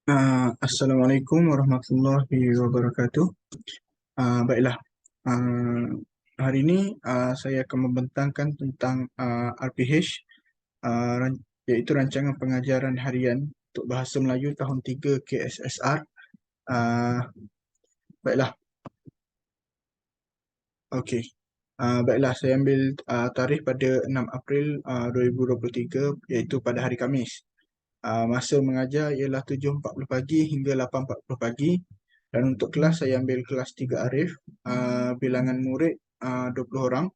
Assalamualaikum warahmatullahi wabarakatuh. Baiklah, uh, hari ini saya akan membentangkan tentang RPH, iaitu Rancangan Pengajaran Harian untuk Bahasa Melayu tahun 3 KSSR. Uh, baiklah, okey. Baiklah, saya ambil tarikh pada 6 April 2023, iaitu pada hari Khamis. Masa mengajar ialah 7.40 pagi hingga 8.40 pagi. Dan untuk kelas, saya ambil kelas 3 Arif. Bilangan murid 20 orang.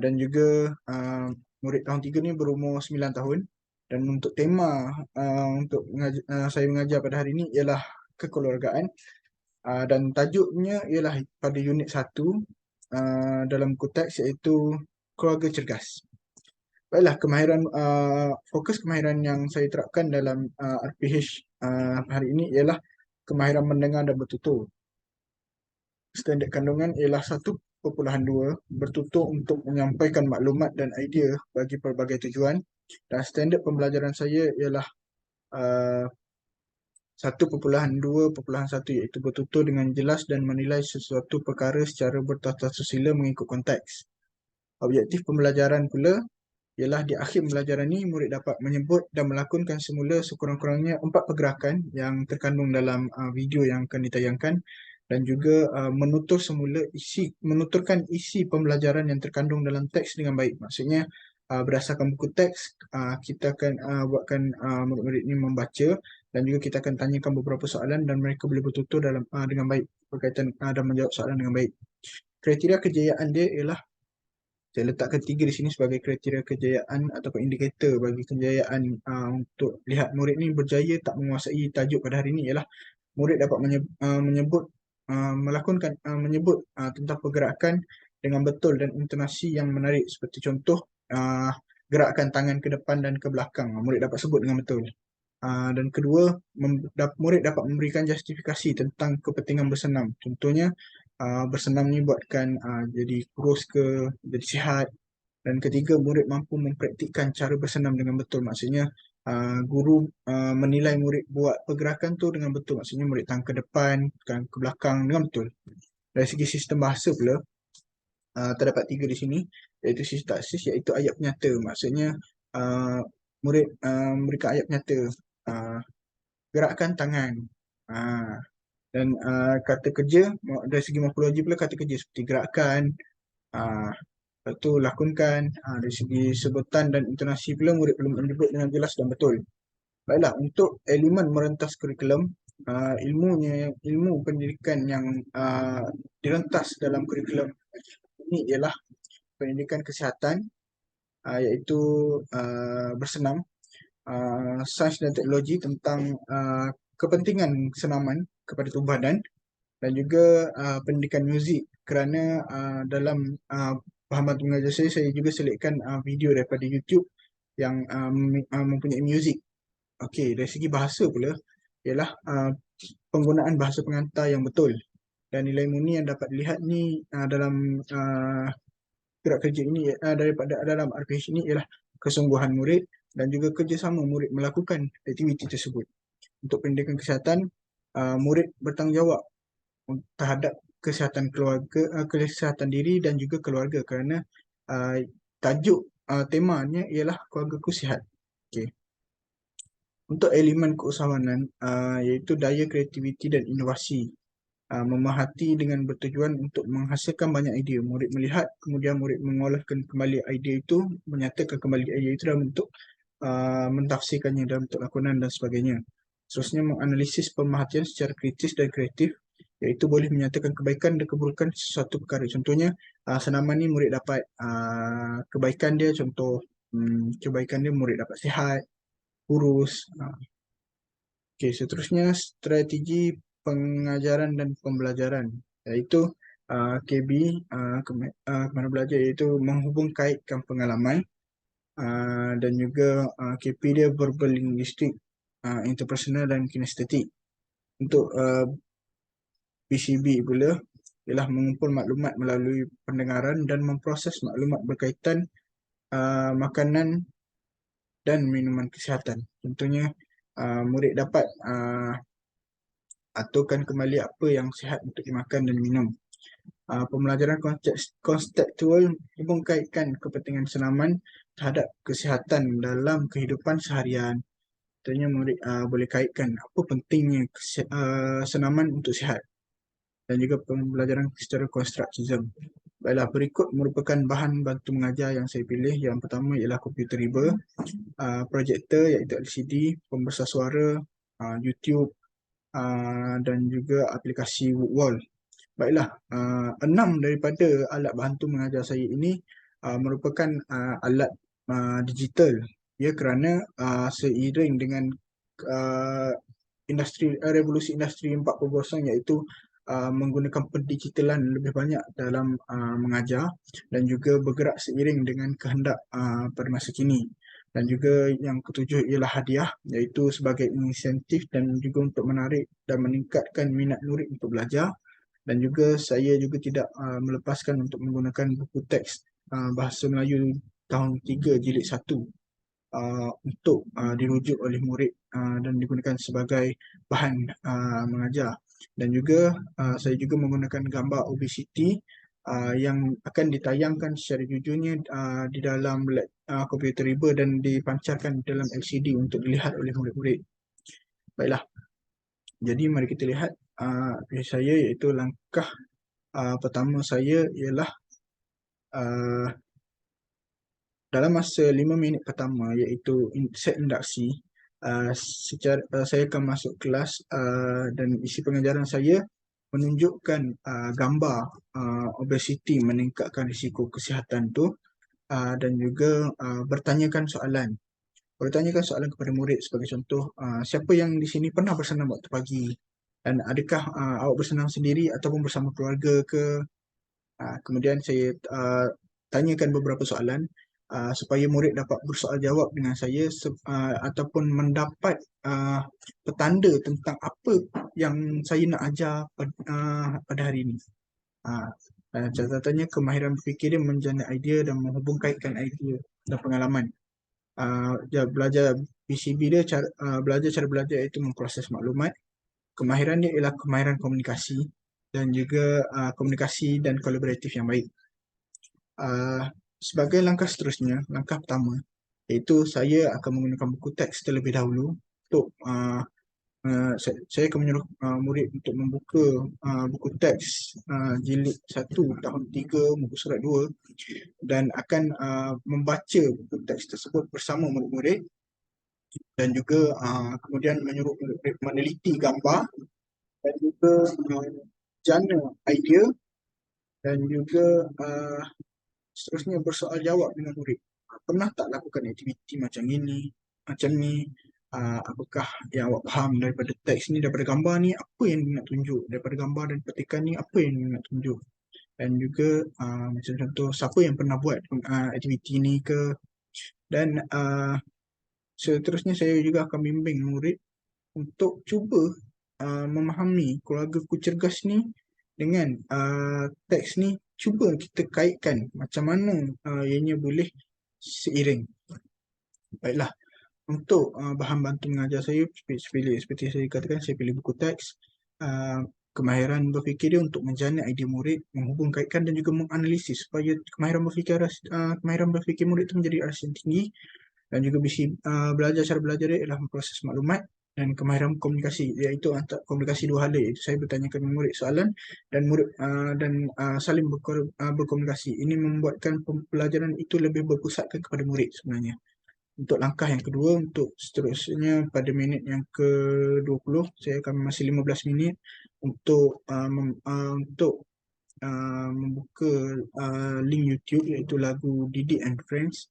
Dan juga murid tahun 3 ni berumur 9 tahun. Dan untuk tema untuk saya mengajar pada hari ini ialah kekeluargaan. Dan tajuknya ialah pada unit 1 dalam buku teks, iaitu keluarga cergas. Baiklah, fokus kemahiran yang saya terapkan dalam RPH hari ini ialah kemahiran mendengar dan bertutur. Standard kandungan ialah 1.2, bertutur untuk menyampaikan maklumat dan idea bagi pelbagai tujuan. Dan standard pembelajaran saya ialah uh, 1.2.1, iaitu bertutur dengan jelas dan menilai sesuatu perkara secara bertata susila mengikut konteks. Objektif pembelajaran pula ialah di akhir pembelajaran ini murid dapat menyebut dan melakonkan semula sekurang-kurangnya 4 pergerakan yang terkandung dalam video yang akan ditayangkan, dan juga menuturkan isi pembelajaran yang terkandung dalam teks dengan baik. Maksudnya berdasarkan buku teks, kita akan buatkan murid-murid ini membaca, dan juga kita akan tanyakan beberapa soalan dan mereka boleh bertutur dengan baik berkaitan dan menjawab soalan dengan baik. Kriteria kejayaan dia ialah, saya letakkan 3 di sini sebagai kriteria kejayaan ataupun indikator bagi kejayaan untuk lihat murid ni berjaya tak menguasai tajuk pada hari ini, ialah murid dapat menyebut tentang pergerakan dengan betul dan intonasi yang menarik, seperti contoh gerakan tangan ke depan dan ke belakang, murid dapat sebut dengan betul. Dan kedua, murid dapat memberikan justifikasi tentang kepentingan bersenam. Contohnya, bersenam ni buatkan jadi kurus ke, jadi sihat. Dan ketiga, murid mampu mempraktikkan cara bersenam dengan betul. Maksudnya, guru menilai murid buat pergerakan tu dengan betul. Maksudnya, murid tangan ke depan, tangan ke belakang dengan betul. Dari segi sistem bahasa pula, terdapat 3 di sini, iaitu sintaksis, iaitu ayat penyata. Maksudnya, murid memberikan ayat penyata. Gerakkan tangan. Dan kata kerja, dari segi morfologi pula, kata kerja seperti gerakkan, lepas tu lakonkan. Dari segi sebutan dan intonasi pula, murid perlu menyebut dengan jelas dan betul. Baiklah, untuk elemen merentas kurikulum, ilmu pendidikan yang direntas dalam kurikulum ini ialah pendidikan kesihatan, iaitu bersenam, sains dan teknologi tentang kepentingan senaman kepada tubuh badan, dan juga pendidikan muzik, kerana dalam bahagian mengajar saya juga selitkan video daripada YouTube yang mempunyai muzik. Okey, dari segi bahasa pula ialah penggunaan bahasa pengantar yang betul, dan nilai murni yang dapat dilihat ni dalam gerak kerja ini daripada dalam RPH ini ialah kesungguhan murid dan juga kerjasama murid melakukan aktiviti tersebut. Untuk pendidikan kesihatan, murid bertanggungjawab terhadap kesihatan keluarga, kesihatan diri dan juga keluarga, kerana tajuk temanya ialah keluargaku sihat. Okey. Untuk elemen keusahawanan, iaitu daya kreativiti dan inovasi, memerhati dengan bertujuan untuk menghasilkan banyak idea. Murid melihat, kemudian murid mengolahkan kembali idea itu, menyatakan kembali idea itu dalam bentuk mentafsirkannya dalam bentuk lakonan dan sebagainya. Seterusnya, menganalisis pemerhatian secara kritis dan kreatif, iaitu boleh menyatakan kebaikan dan keburukan sesuatu perkara. Contohnya, senaman ni murid dapat kebaikan dia, contoh kebaikan dia murid dapat sihat, kurus. Okey, seterusnya strategi pengajaran dan pembelajaran, iaitu KB, kemana belajar, iaitu menghubung kaitkan pengalaman, dan juga KP dia verbal linguistik, interpersonal dan kinestetik. Untuk PCB pula ialah mengumpul maklumat melalui pendengaran dan memproses maklumat berkaitan makanan dan minuman kesihatan. Contohnya, murid dapat aturkan kembali apa yang sihat untuk dimakan dan minum. Pembelajaran konseptual mengkaitkan kepentingan senaman terhadap kesihatan dalam kehidupan seharian. Contohnya murid boleh kaitkan apa pentingnya senaman untuk sihat, dan juga pembelajaran secara constructism. Baiklah, berikut merupakan bahan bantu mengajar yang saya pilih. Yang pertama ialah komputer riba, projektor iaitu LCD, pembesar suara, YouTube, dan juga aplikasi Woodwall. Baiklah, 6 daripada alat bantu mengajar saya ini merupakan alat digital, ya, kerana seiring dengan uh, revolusi industri 4.0, iaitu menggunakan pendigitalan lebih banyak dalam mengajar dan juga bergerak seiring dengan kehendak pada masa kini. Dan juga yang ketujuh ialah hadiah, iaitu sebagai insentif dan juga untuk menarik dan meningkatkan minat murid untuk belajar. Dan juga saya juga tidak melepaskan untuk menggunakan buku teks Bahasa Melayu tahun 3 jilid 1 untuk dirujuk oleh murid dan digunakan sebagai bahan mengajar. Dan juga saya juga menggunakan gambar obesity yang akan ditayangkan secara jujurnya di dalam komputer riba dan dipancarkan dalam LCD untuk dilihat oleh murid-murid. Baiklah, jadi mari kita lihat saya, iaitu langkah pertama saya ialah dalam masa 5 minit pertama, iaitu set induksi. Saya akan masuk kelas dan isi pengajaran saya menunjukkan gambar obesity meningkatkan risiko kesihatan tu, dan juga bertanyakan soalan. Bertanyakan soalan kepada murid, sebagai contoh, siapa yang di sini pernah bersenam waktu pagi? Dan adakah awak bersenam sendiri ataupun bersama keluarga ke? Kemudian saya tanyakan beberapa soalan supaya murid dapat bersoal jawab dengan saya ataupun mendapat petanda tentang apa yang saya nak ajar pada hari ini. Catatannya, kemahiran berfikir dia menjana idea dan menghubungkaitkan idea dan pengalaman. Belajar PCB dia, belajar cara belajar iaitu memproses maklumat. Kemahiran dia ialah kemahiran komunikasi dan juga komunikasi dan kolaboratif yang baik. Sebagai langkah seterusnya, langkah pertama, iaitu saya akan menggunakan buku teks terlebih dahulu untuk saya akan menyuruh murid untuk membuka buku teks jilid 1 tahun 3 muka surat 2 dan akan membaca buku teks tersebut bersama murid-murid, dan juga kemudian menyuruh murid meneliti gambar dan juga jana idea, dan juga seterusnya bersoal jawab dengan murid. Pernah tak lakukan aktiviti macam ini, macam ni? Apakah yang awak faham daripada teks ni, daripada gambar ni, apa yang dia nak tunjuk? Daripada gambar dan petikan ni, apa yang dia nak tunjuk? Dan juga macam contoh, siapa yang pernah buat aktiviti ni ke? Dan seterusnya saya juga akan bimbing murid untuk cuba memahami keluargaku cergas ni dengan teks ni. Cuba kita kaitkan macam mana ianya boleh seiring. Baiklah, untuk bahan bantu mengajar saya, seperti saya katakan, saya pilih buku teks. Kemahiran berfikir dia untuk menjana idea murid, menghubung kaitkan dan juga menganalisis supaya kemahiran berfikir murid itu menjadi rasa yang tinggi. Dan juga cara belajar dia ialah memproses maklumat, dan kemahiran komunikasi, iaitu komunikasi dua hala, iaitu saya bertanyakan kepada murid soalan dan murid saling berkomunikasi. Ini membuatkan pembelajaran itu lebih berpusatkan kepada murid sebenarnya. Untuk langkah yang kedua, untuk seterusnya pada minit yang ke-20, saya akan masih 15 minit untuk membuka link YouTube, iaitu lagu Didi and Friends.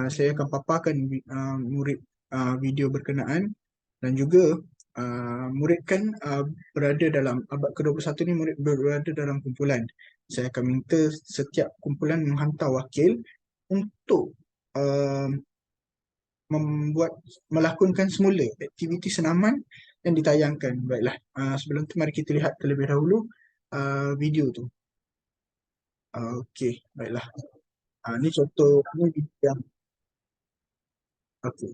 Saya akan paparkan murid video berkenaan, dan juga murid kan berada dalam abad ke-21 ni, murid berada dalam kumpulan. Saya akan minta setiap kumpulan menghantar wakil untuk melakonkan semula aktiviti senaman yang ditayangkan. Baiklah, sebelum tu mari kita lihat terlebih dahulu video tu. Okey, baiklah. Ni contoh, ni video yang okey.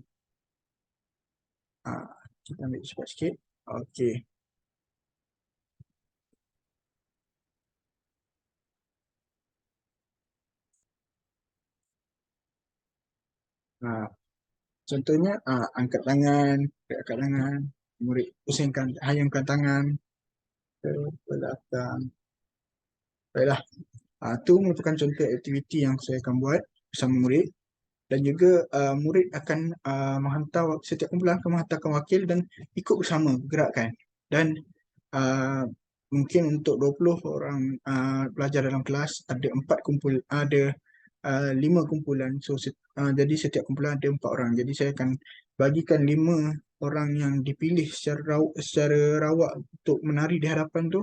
Ah, kita ambil cepat sikit. Okey. Ah, contohnya angkat tangan, angkat tangan, murid pusingkan, hayangkan tangan ke belakang. Baiklah, itu merupakan contoh aktiviti yang saya akan buat bersama murid dan juga murid akan menghantar setiap kumpulan akan menghantarkan wakil dan ikut bersama gerakan dan uh, mungkin untuk 20 orang pelajar dalam kelas ada 5 kumpulan jadi setiap kumpulan ada 4 orang jadi saya akan bagikan 5 orang yang dipilih secara rawak untuk menari di hadapan tu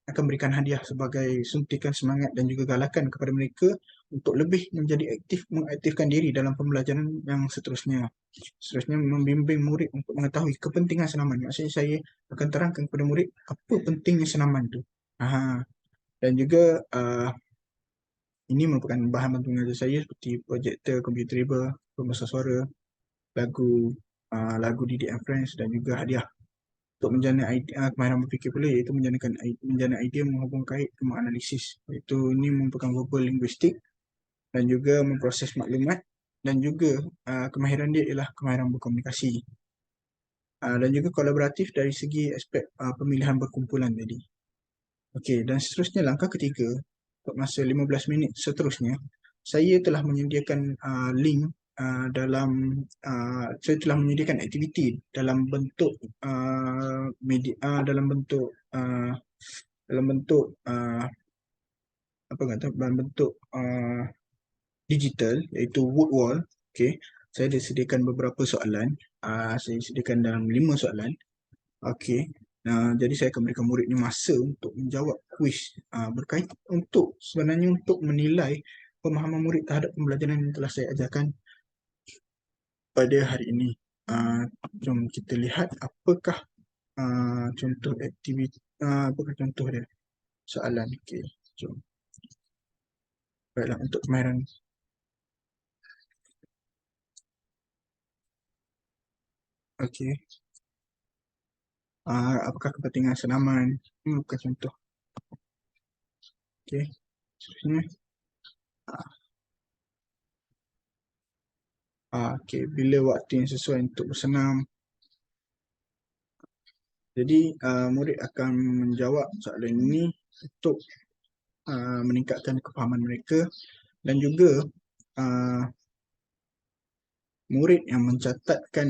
akan berikan hadiah sebagai suntikan semangat dan juga galakan kepada mereka untuk lebih menjadi mengaktifkan diri dalam pembelajaran yang seterusnya. Seterusnya membimbing murid untuk mengetahui kepentingan senaman. Maksudnya saya akan terangkan kepada murid apa pentingnya senaman tu. Dan juga ini merupakan bahan bantu mengajar saya seperti projektor, computerable, pembesar suara, lagu lagu Didi and Friends dan juga hadiah untuk menjana kemahiran berfikir pula iaitu menjana idea menghubung kait ke analisis iaitu ini merupakan verbal linguistik dan juga memproses maklumat dan juga kemahiran dia ialah kemahiran berkomunikasi dan juga kolaboratif dari segi aspek pemilihan berkumpulan tadi. Okey, dan seterusnya langkah ketiga untuk masa 15 minit seterusnya saya telah menyediakan link saya telah menyediakan aktiviti dalam bentuk media dalam bentuk apa kata dalam bentuk digital iaitu wood wall. Okey, saya ada sediakan beberapa soalan. Saya sediakan dalam 5 soalan. Okey. Jadi saya akan berikan murid ni masa untuk menjawab kuis berkait untuk sebenarnya untuk menilai pemahaman murid terhadap pembelajaran yang telah saya ajarkan pada hari ini. Jom kita lihat contoh aktiviti apakah contoh dia soalan. Okey, jom. Baiklah untuk kemahiran. Okey. Apakah kepentingan senaman? Ini bukan contoh. Okey. Seterusnya. Okey, bila waktu yang sesuai untuk bersenam. Jadi murid akan menjawab soalan ini untuk meningkatkan kefahaman mereka dan juga uh, murid yang mencatatkan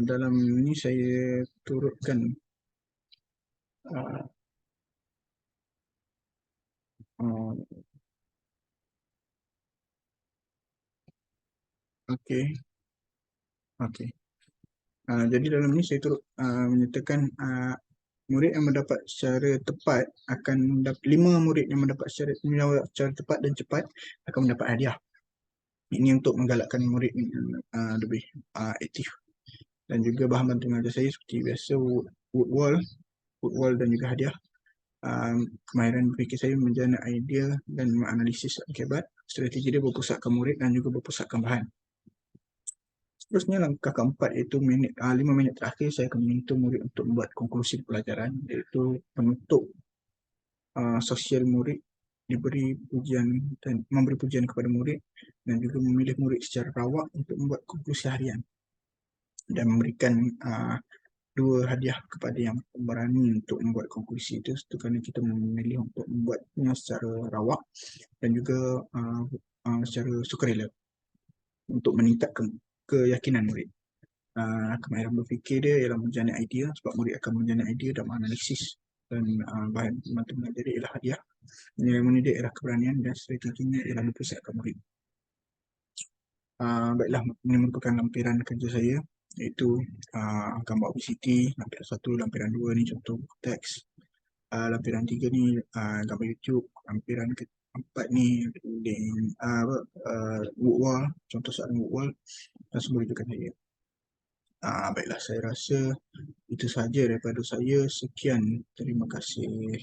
dalam ini saya turutkan uh, uh, okey okey. Jadi dalam ini saya turut menyatakan murid yang mendapat secara tepat akan mendapat 5 murid yang mendapat menjawab secara tepat dan cepat akan mendapat hadiah. Ini untuk menggalakkan murid lebih aktif dan juga bahan bantu mengajar saya seperti biasa wood wall, dan juga hadiah. Kemahiran berfikir saya menjana idea dan menganalisis akibat. Strategi dia berpusatkan murid dan juga berpusatkan bahan. Seterusnya langkah keempat iaitu 5 minit terakhir saya akan meminta murid untuk membuat konklusi pelajaran iaitu penutup sosial murid diberi pujian dan memberi pujian kepada murid dan juga memilih murid secara rawak untuk membuat konklusi harian dan memberikan 2 hadiah kepada yang berani untuk membuat konklusi itu kerana kita memilih untuk membuatnya secara rawak dan juga secara sukarela untuk meningkatkan keyakinan murid. Kemahiran berfikir dia ialah menjana idea sebab murid akan menjana idea dan menganalisis dan bahan bantu mengajar dia ialah hadiah. Nilai mendidik ialah keberanian dan strateginya ialah mempersiapkan murid. Baiklah, ini merupakan lampiran kerja saya iaitu gambar OBCT, lampiran 1, lampiran 2 ni contoh teks, lampiran 3 ni gambar YouTube, lampiran keempat ni wood wall, contoh soalan wood wall dan semua rujukan saya. Baiklah, saya rasa itu sahaja daripada saya. Sekian, terima kasih.